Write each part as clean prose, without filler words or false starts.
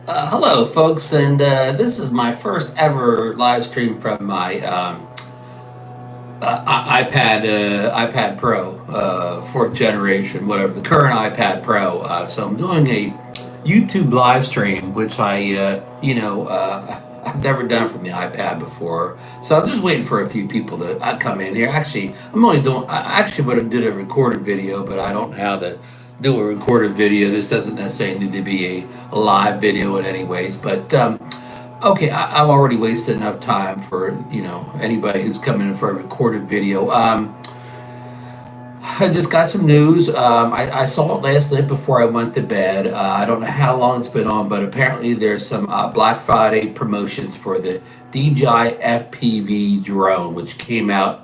Hello, folks, and this is my first ever live stream from my iPad Pro, fourth generation, whatever the current iPad Pro. So I'm doing a YouTube live stream, which I've never done from the iPad before. So I'm just waiting for a few people to come in here. Actually, I actually would have did a recorded video, but I don't know how to do a recorded video. This doesn't necessarily need to be a live video in any ways, but okay, I've already wasted enough time for anybody who's coming in for a recorded video. I just got some news. I saw it last night before I went to bed. I don't know how long it's been on, but apparently there's some Black Friday promotions for the DJI FPV drone, which came out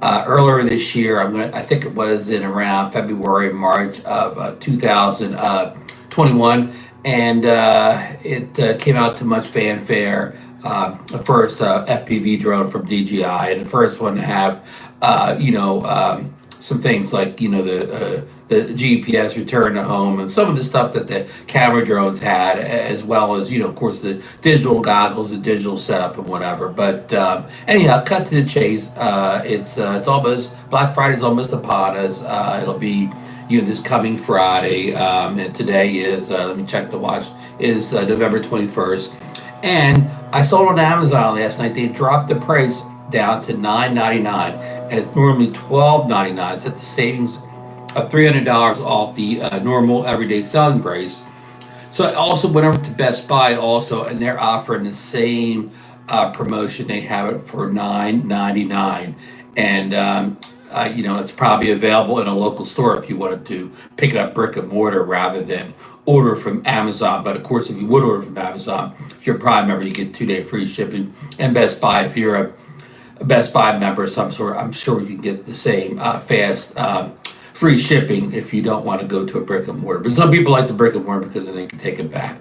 earlier this year. I think it was in around February, March of 2021, and it came out to much fanfare. The first FPV drone from DJI, and the first one to have, some things like the GPS return to home and some of the stuff that the camera drones had, as well as of course the digital goggles, the digital setup, and whatever. But anyhow, cut to the chase. It's almost Black Friday's almost upon us. It'll be this coming Friday, and today is let me check the watch, is November 21st. And I saw it on Amazon last night. They dropped the price down to $9.99, and it's normally $12.99. So that's a savings of $300 off the normal everyday selling price. So I also went over to Best Buy also, and they're offering the same promotion. They have it for $9.99, and it's probably available in a local store if you wanted to pick it up brick and mortar rather than order from Amazon. But of course, if you would order from Amazon, if you're a Prime member, you get 2-day free shipping. And Best Buy, if you're a Best Buy member of some sort, I'm sure you can get the same fast free shipping if you don't want to go to a brick and mortar. But some people like the brick and mortar because then they can take it back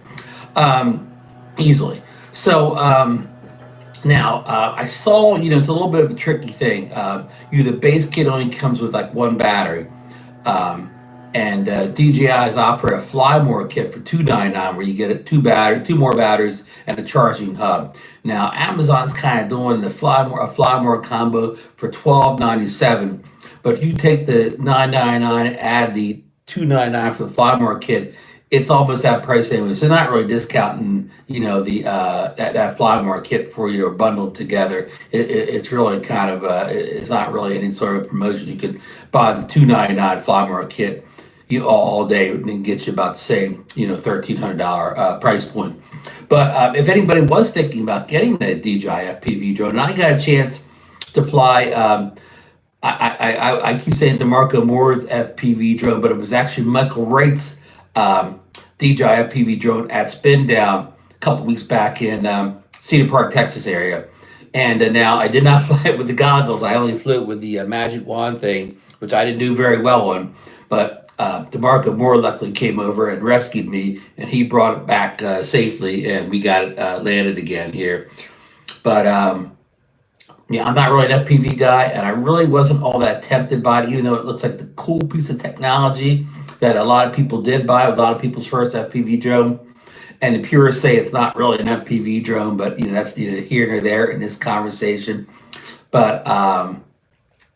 easily. So now I saw, it's a little bit of a tricky thing. The base kit only comes with like one battery. And DJI is offering a Fly More kit for $2.99, where you get two more batteries and a charging hub. Now Amazon's kind of doing a Fly More combo for $12.97, but if you take the $9.99 and add the $2.99 for the Fly More kit, it's almost that price anyway. So not really discounting, the that Fly More kit for you or bundled together. It's really kind of it's not really any sort of promotion. You could buy the $2.99 Fly More kit all day and get you about the same, $1,300 price point. But if anybody was thinking about getting the DJI FPV drone, and I got a chance to fly, I keep saying DeMarco Moore's FPV drone, but it was actually Michael Wright's DJI FPV drone at Spin Down a couple weeks back in Cedar Park, Texas area. And now I did not fly it with the goggles. I only flew it with the Magic Wand thing, which I didn't do very well on. But DeMarco Moore luckily came over and rescued me, and he brought it back safely, and we got it landed again here. But I'm not really an FPV guy, and I really wasn't all that tempted by it, even though it looks like the cool piece of technology that a lot of people did buy. It was a lot of people's first FPV drone. And the purists say it's not really an FPV drone, but that's neither here nor there in this conversation. But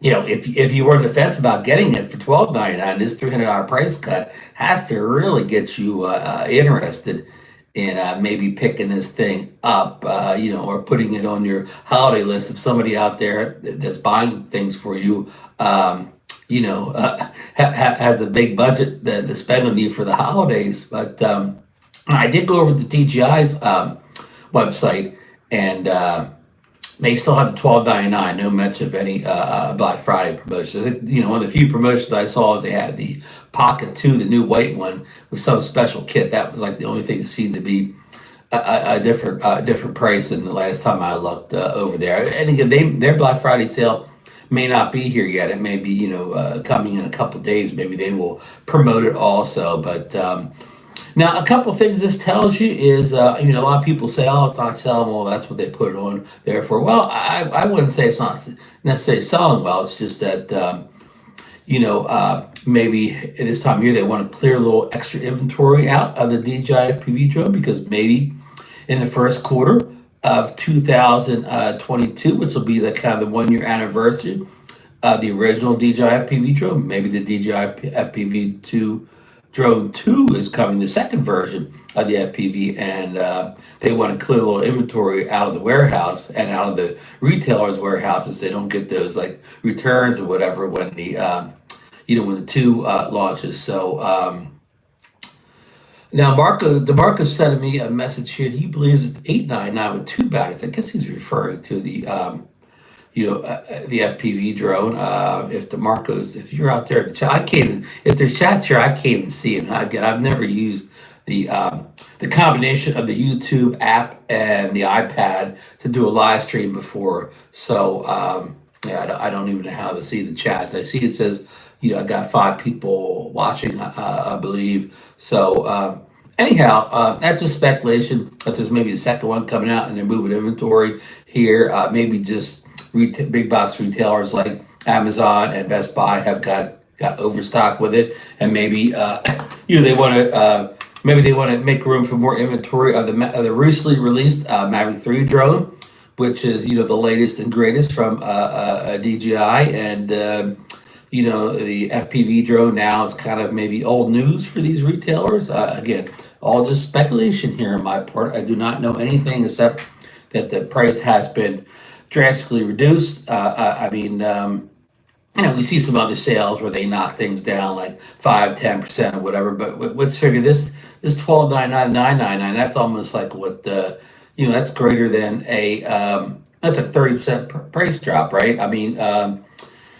if you were on the fence about getting it for $12.99, this $300 price cut has to really get you interested in maybe picking this thing up, or putting it on your holiday list. If somebody out there that's buying things for you, has a big budget to spend on you for the holidays. But I did go over to DJI's website, and they still have the $12.99, no mention of any Black Friday promotions. One of the few promotions I saw is they had the Pocket 2, the new white one, with some special kit. That was like the only thing that seemed to be a different price than the last time I looked over there. And again, their Black Friday sale may not be here yet. It may be coming in a couple days. Maybe they will promote it also. But now, a couple things this tells you is, a lot of people say, oh, it's not selling well. That's what they put it on there for. Well, I wouldn't say it's not necessarily selling well. It's just that, maybe at this time of year they want to clear a little extra inventory out of the DJI FPV drone because maybe in the first quarter of 2022, which will be the kind of the 1 year anniversary of the original DJI FPV drone. Maybe the DJI FPV 2 drone 2 is coming, the second version of the FPV, and they want to clear a little inventory out of the warehouse and out of the retailers' warehouses. They don't get those like returns or whatever when when the 2 launches. So now DeMarco sent me a message here. He believes it's 899 with 2 batteries. I guess he's referring to the FPV drone. If you're out there in the chat, I can't even, if there's chats here, I can't even see it. Again, I've never used the combination of the YouTube app and the iPad to do a live stream before. So, yeah, I don't even know how to see the chats. I see it says, I got 5 people watching, I believe. So, anyhow, that's just speculation that there's maybe a second one coming out and they're moving inventory here. Maybe just big box retailers like Amazon and Best Buy have got overstock with it, and maybe they want to make room for more inventory of the recently released Mavic 3 drone, which is the latest and greatest from DJI, and the FPV drone now is kind of maybe old news for these retailers. Again, all just speculation here on my part. I do not know anything except that the price has been drastically reduced. We see some other sales where they knock things down like 5-10% or whatever. But let's figure this $12.99, that's almost like what that's greater than that's a 30% price drop, right? I mean,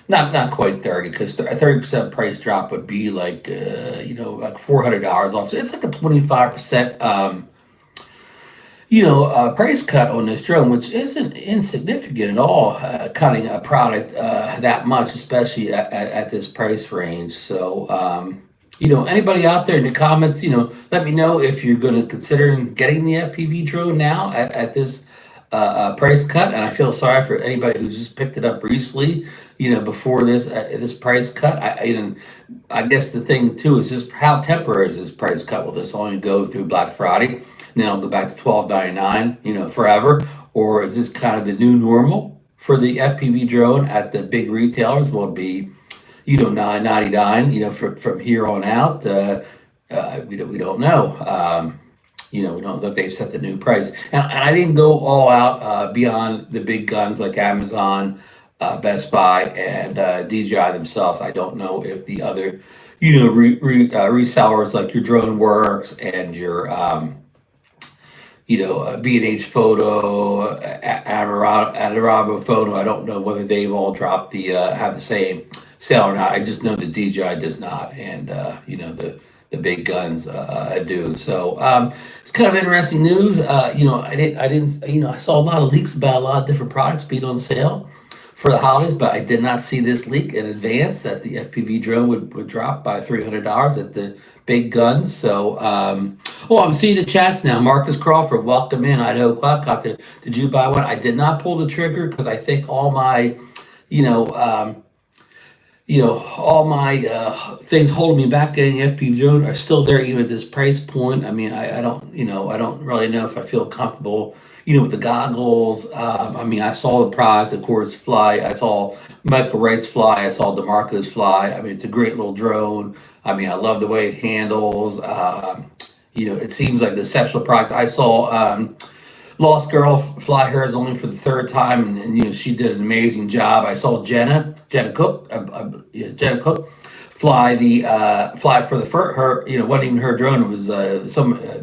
not quite 30, because a 30% price drop would be like like $400 off. So it's like a 25% price cut on this drone, which isn't insignificant at all, cutting a product that much, especially at this price range. So, anybody out there in the comments, let me know if you're going to consider getting the FPV drone now at this price cut. And I feel sorry for anybody who's just picked it up recently, before this price cut. I guess the thing too is just how temporary is this price cut? Will this only go through Black Friday? And then I'll go back to $12.99, forever? Or is this kind of the new normal for the FPV drone at the big retailers? Will it be, $9.99, from here on out? We don't know. We don't know if they set the new price. And I didn't go all out beyond the big guns like Amazon, Best Buy, and DJI themselves. I don't know if the other, resellers like your DroneWorks and your B&H Photo, Adorable Photo. I don't know whether they've all dropped have the same sale or not. I just know that DJI does not, and the big guns do. So it's kind of interesting news. I saw a lot of leaks about a lot of different products being on sale for the holidays, but I did not see this leak in advance that the FPV drone would drop by $300 at the big guns. So, I'm seeing the chats now. Marcus Crawford, welcome in. Idaho Quadcopter. Did you buy one? I did not pull the trigger because I think all my, things holding me back getting an FPV drone are still there even at this price point. I mean, I don't really know if I feel comfortable, with the goggles. I saw the product, of course, fly. I saw Michael Wright's fly. I saw DeMarco's fly. I mean, it's a great little drone. I love the way it handles. It seems like an exceptional product. I saw Lost Girl fly hers only for the 3rd time, and she did an amazing job. I saw Jenna Cook fly for the first, her, wasn't even her drone. It was I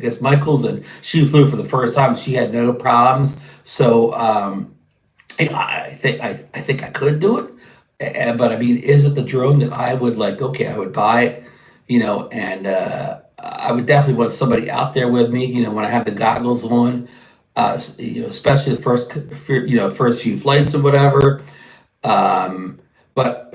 guess Michael's, and she flew for the first time. She had no problems. So I think I could do it. But is it the drone that I would like? Okay, I would buy it, and I would definitely want somebody out there with me, when I have the goggles on, especially the first few flights or whatever. But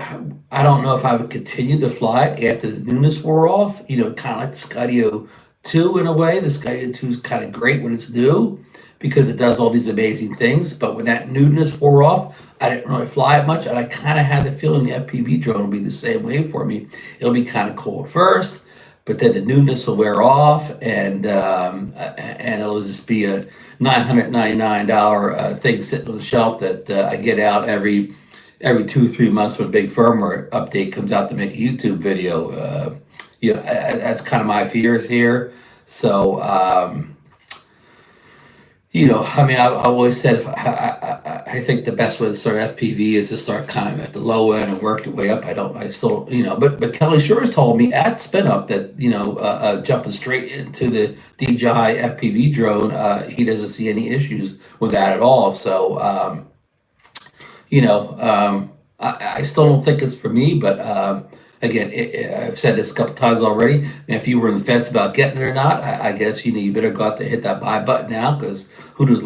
I don't know if I would continue to fly after the newness wore off, kind of like the Skydio 2 in a way. The Sky 2 is kind of great when it's new because it does all these amazing things. But when that newness wore off, I didn't really fly it much, and I kind of had the feeling the FPV drone will be the same way for me. It'll be kind of cool at first, but then the newness will wear off, and it'll just be a $999 thing sitting on the shelf that I get out every 2 or 3 months when a big firmware update comes out to make a YouTube video. That's kind of my fears here. So, I mean, I've always said I think the best way to start FPV is to start kind of at the low end and work your way up. I still, but Kelly Shores told me at Spin Up that, jumping straight into the DJI FPV drone, he doesn't see any issues with that at all. So, I still don't think it's for me, but again, I've said this a couple times already. And if you were on the fence about getting it or not, I guess you better go out to hit that buy button now, because who knows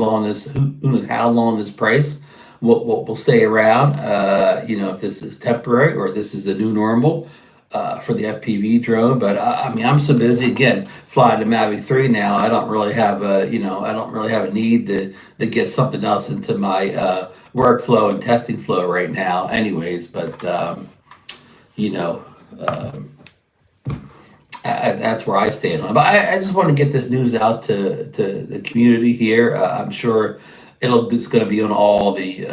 how long this price will stay around. If this is temporary or this is the new normal for the FPV drone. But I mean, I'm so busy again flying the Mavic 3 now. I don't really have a need to get something else into my workflow and testing flow right now. Anyways, but that's where I stand on it. But I just want to get this news out to the community here. I'm sure it's going to be on all the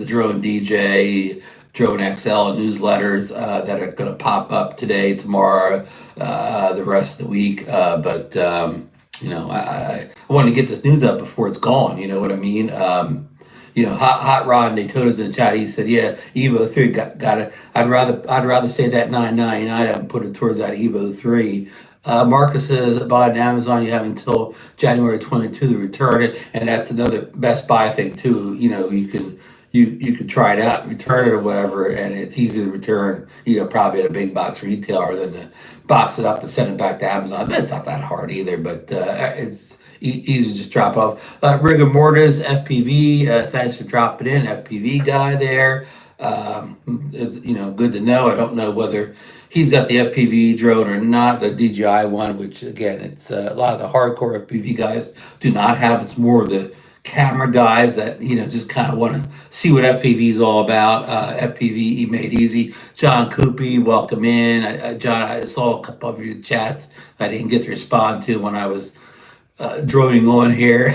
Drone DJ, Drone XL newsletters that are going to pop up today, tomorrow, the rest of the week. But I want to get this news up before it's gone. You know what I mean? Hot Rod and Daytona's in the chat. He said, "Yeah, Evo 3 got it. I'd rather say that 999 and put it towards that Evo 3." Marcus says, "Buy on Amazon. You have until January 22 to return it," and that's another Best Buy thing too. You can try it out, return it or whatever, and it's easy to return. Probably at a big box retailer than to box it up and send it back to Amazon. But it's not that hard either. But it's easy to just drop off. Rigor Mortis FPV, thanks for dropping in, FPV guy there. Good to know. I don't know whether he's got the FPV drone or not, the DJI one, which again, it's a lot of the hardcore FPV guys do not have. It's more of the camera guys that just kind of want to see what FPV is all about. FPV made easy. John Coopy, welcome in. John, I saw a couple of your chats I didn't get to respond to when I was droning on here.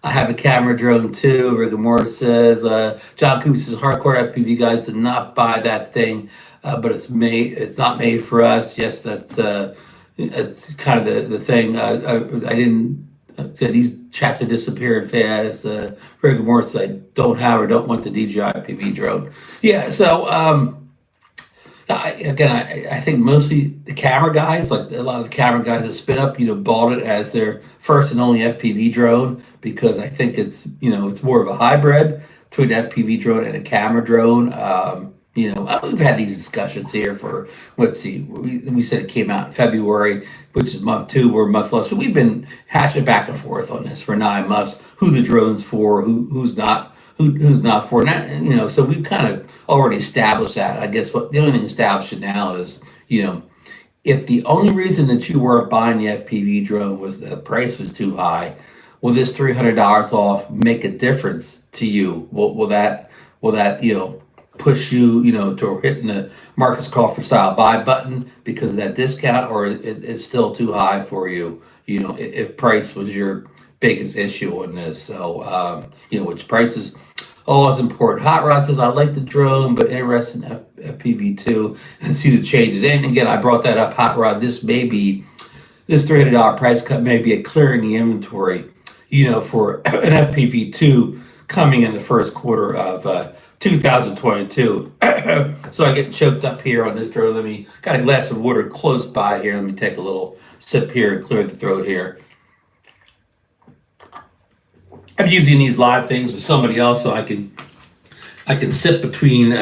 I have a camera drone too. Rigor Morris says, John Cooper says, hardcore FPV guys did not buy that thing, but it's not made for us. Yes, it's kind of the thing. I didn't, these chats are disappearing fast. Rigor Morris says, I don't have or don't want the DJI FPV drone. Yeah, so, I think mostly the camera guys, like a lot of the camera guys that Spin Up, bought it as their first and only FPV drone, because I think it's more of a hybrid between an FPV drone and a camera drone. We've had these discussions here for, let's see, we said it came out in February, which is month 2, we're a month left. So we've been hashing back and forth on this for 9 months, who the drone's for, who's not for that, so we've kind of already established that. I guess the only thing established now is, if the only reason that you weren't buying the FPV drone was the price was too high, will this $300 off make a difference to you? Will that push you, to hitting the Marcus Crawford style buy button because of that discount, or it's still too high for you? If price was your biggest issue on this, so which prices always important. Hot Rod says, I like the drone, but interested in FPV too, and see the changes. And again, I brought that up, Hot Rod. This $300 price cut may be a clearing the inventory, for an FPV 2 coming in the first quarter of 2022. So I get choked up here on this drone. Got a glass of water close by here. Let me take a little sip here and clear the throat here. I'm using these live things with somebody else, so I can sip between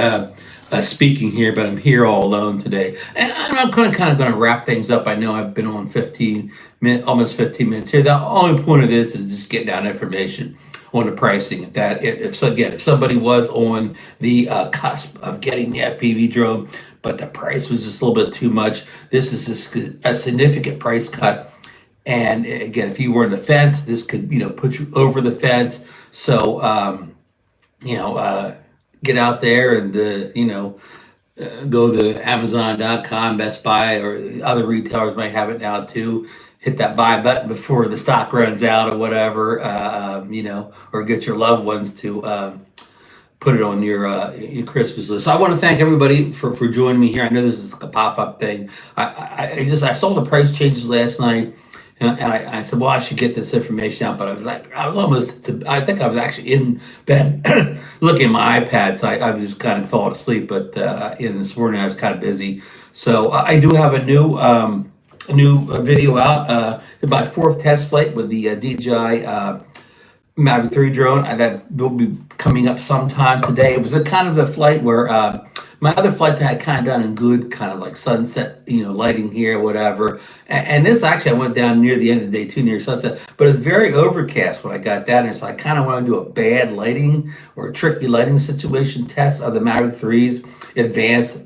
speaking here, but I'm here all alone today, and I'm kind of going to wrap things up. I know I've been on almost 15 minutes here. The only point of this is just getting down information on the pricing. That if somebody was on the cusp of getting the FPV drone, but the price was just a little bit too much, this is a significant price cut And again, if you were in the fence, this could, put you over the fence. So, you know, get out there and, go to Amazon.com, Best Buy, or other retailers might have it now too. Hit that buy button before the stock runs out or whatever, or get your loved ones to put it on your Christmas list. So I want to thank everybody for joining me here. I know this is a pop up thing. I saw the price changes last night, and I said, well, I should get this information out. But I was almost I think I was actually in bed looking at my iPad, so I was just kind of falling asleep. But this morning I was kind of busy, so I do have a new video out. My fourth test flight with the DJI Mavic 3 drone, that will be coming up sometime today. It was a kind of a flight where my other flights I had kind of done in good kind of like sunset, lighting here, whatever. And this actually I went down near the end of the day too, near sunset, but it's very overcast when I got down there. So I kind of want to do a bad lighting or a tricky lighting situation test of the Mavic 3's advanced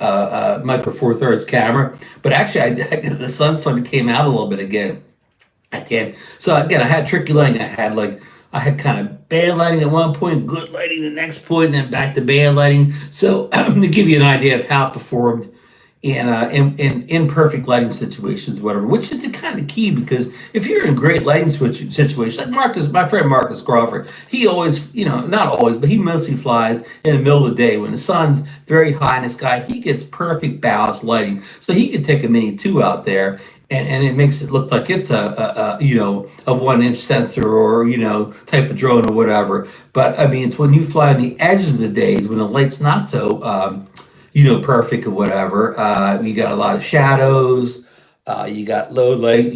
micro four thirds camera. But actually, the sun sort of came out a little bit again at the end. So again, I had tricky lighting. I had kind of bad lighting at one point, good lighting the next point, and then back to bad lighting. So to give you an idea of how it performed in imperfect lighting situations, whatever, which is the kind of key, because if you're in great lighting situations, like my friend Marcus Crawford, he always, not always, but he mostly flies in the middle of the day when the sun's very high in the sky. He gets perfect balanced lighting, so he could take a Mini 2 out there. And it makes it look like it's a 1 inch sensor or type of drone or whatever. But I mean, it's when you fly on the edges of the days when the light's not so perfect or whatever. You got a lot of shadows. You got low light,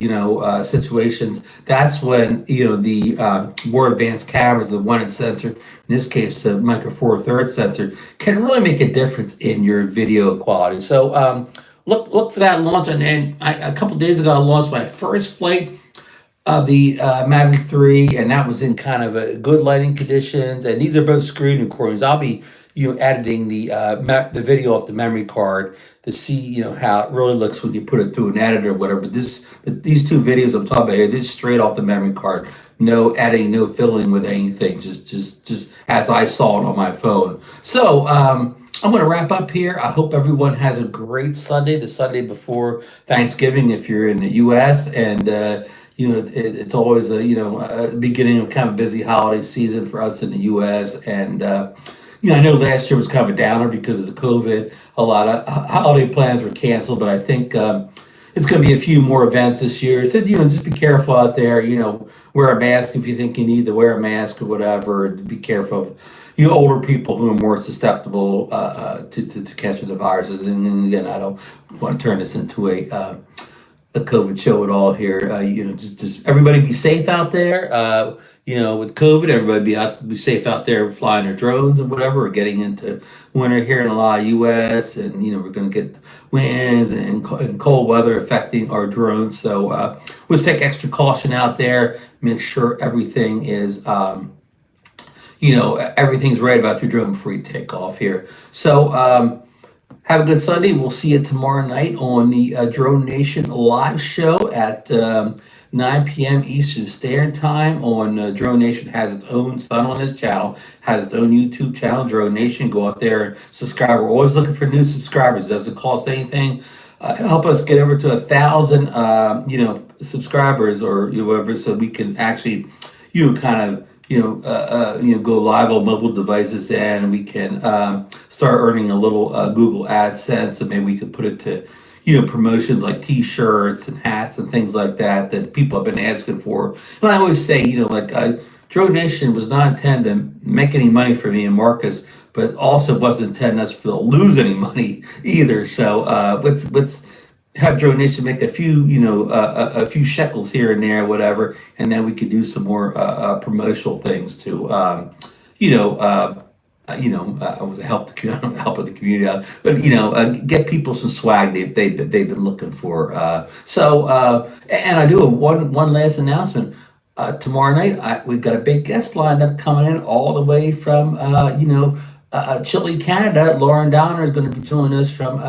situations. That's when the more advanced cameras, the 1 inch sensor, in this case the micro four thirds sensor, can really make a difference in your video quality. So. Look for that launch, and a couple days ago I launched my first flight of the Mavic 3, and that was in kind of a good lighting conditions. And these are both screen recordings. I'll be editing the video off the memory card to see how it really looks when you put it through an editor or whatever. But these two videos I'm talking about here, they're straight off the memory card. No editing, no fiddling with anything. Just as I saw it on my phone. So. I'm going to wrap up here. I hope everyone has a great Sunday, the Sunday before Thanksgiving, if you're in the U.S. And it's always a beginning of kind of busy holiday season for us in the U.S. And I know last year was kind of a downer because of the COVID. A lot of holiday plans were canceled, but I think it's going to be a few more events this year. So just be careful out there. Wear a mask if you think you need to wear a mask or whatever. Be careful of older people who are more susceptible to catching the viruses. And again, I don't want to turn this into a COVID show at all here. Just everybody be safe out there. With COVID, everybody be safe out there flying their drones and whatever. We're getting into winter here in a lot of U.S. and we're going to get winds and cold weather affecting our drones. So let's take extra caution out there. Make sure everything is. Everything's right about your drone before you take off here. So have a good Sunday. We'll see you tomorrow night on the Drone Nation live show at 9 p.m. Eastern Standard Time on Drone Nation. Has its own son on this channel, has its own YouTube channel, Drone Nation. Go out there and subscribe. We're always looking for new subscribers. It doesn't cost anything. Help us get over to 1,000, subscribers or whatever, so we can actually, kind of, go live on mobile devices, and we can start earning a little Google AdSense, and maybe we could put it to, promotions like T-shirts and hats and things like that people have been asking for. And I always say, Drone Nation was not intended to make any money for me and Marcus, but also wasn't intended us to lose any money either. So let's have Drone Nation make a few shekels here and there, whatever, and then we could do some more promotional things to, help the community out, but get people some swag they've been looking for. And I do have one last announcement. Tomorrow night we've got a big guest lined up coming in all the way from Chile, Canada. Lauren Donner is going to be joining us from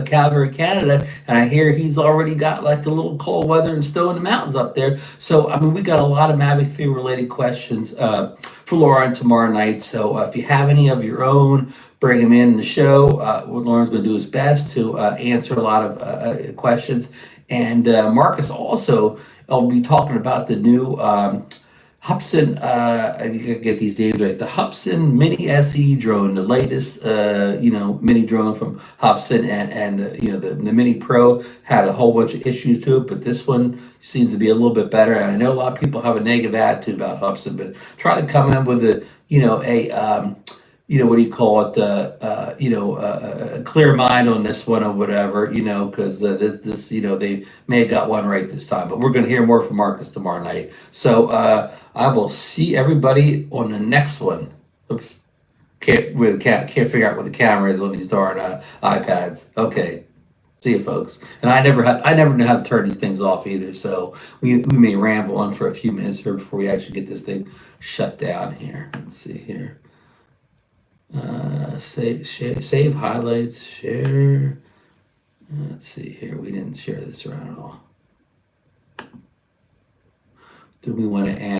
Calgary, Canada, and I hear he's already got like a little cold weather and snow in the mountains up there. So, I mean, we got a lot of Mavic 3 related questions for Lauren tomorrow night. So, if you have any of your own, bring them in the show. What Lauren's going to do his best to answer a lot of questions. And Marcus also will be talking about the new Hubsan, I think I get these names right. The Hubsan Mini SE drone, the latest, mini drone from Hubsan, and the Mini Pro had a whole bunch of issues to it, but this one seems to be a little bit better. And I know a lot of people have a negative attitude about Hubsan, but try to come in with what do you call it, a clear mind on this one or whatever, because they may have got one right this time. But we're going to hear more from Marcus tomorrow night. So I will see everybody on the next one. Oops, can't figure out where the camera is on these darn iPads. Okay, see you folks. And I never know how to turn these things off either. So we may ramble on for a few minutes here before we actually get this thing shut down here. Let's see here. Save highlights, share. Let's see here. We didn't share this around at all. Do we want to add?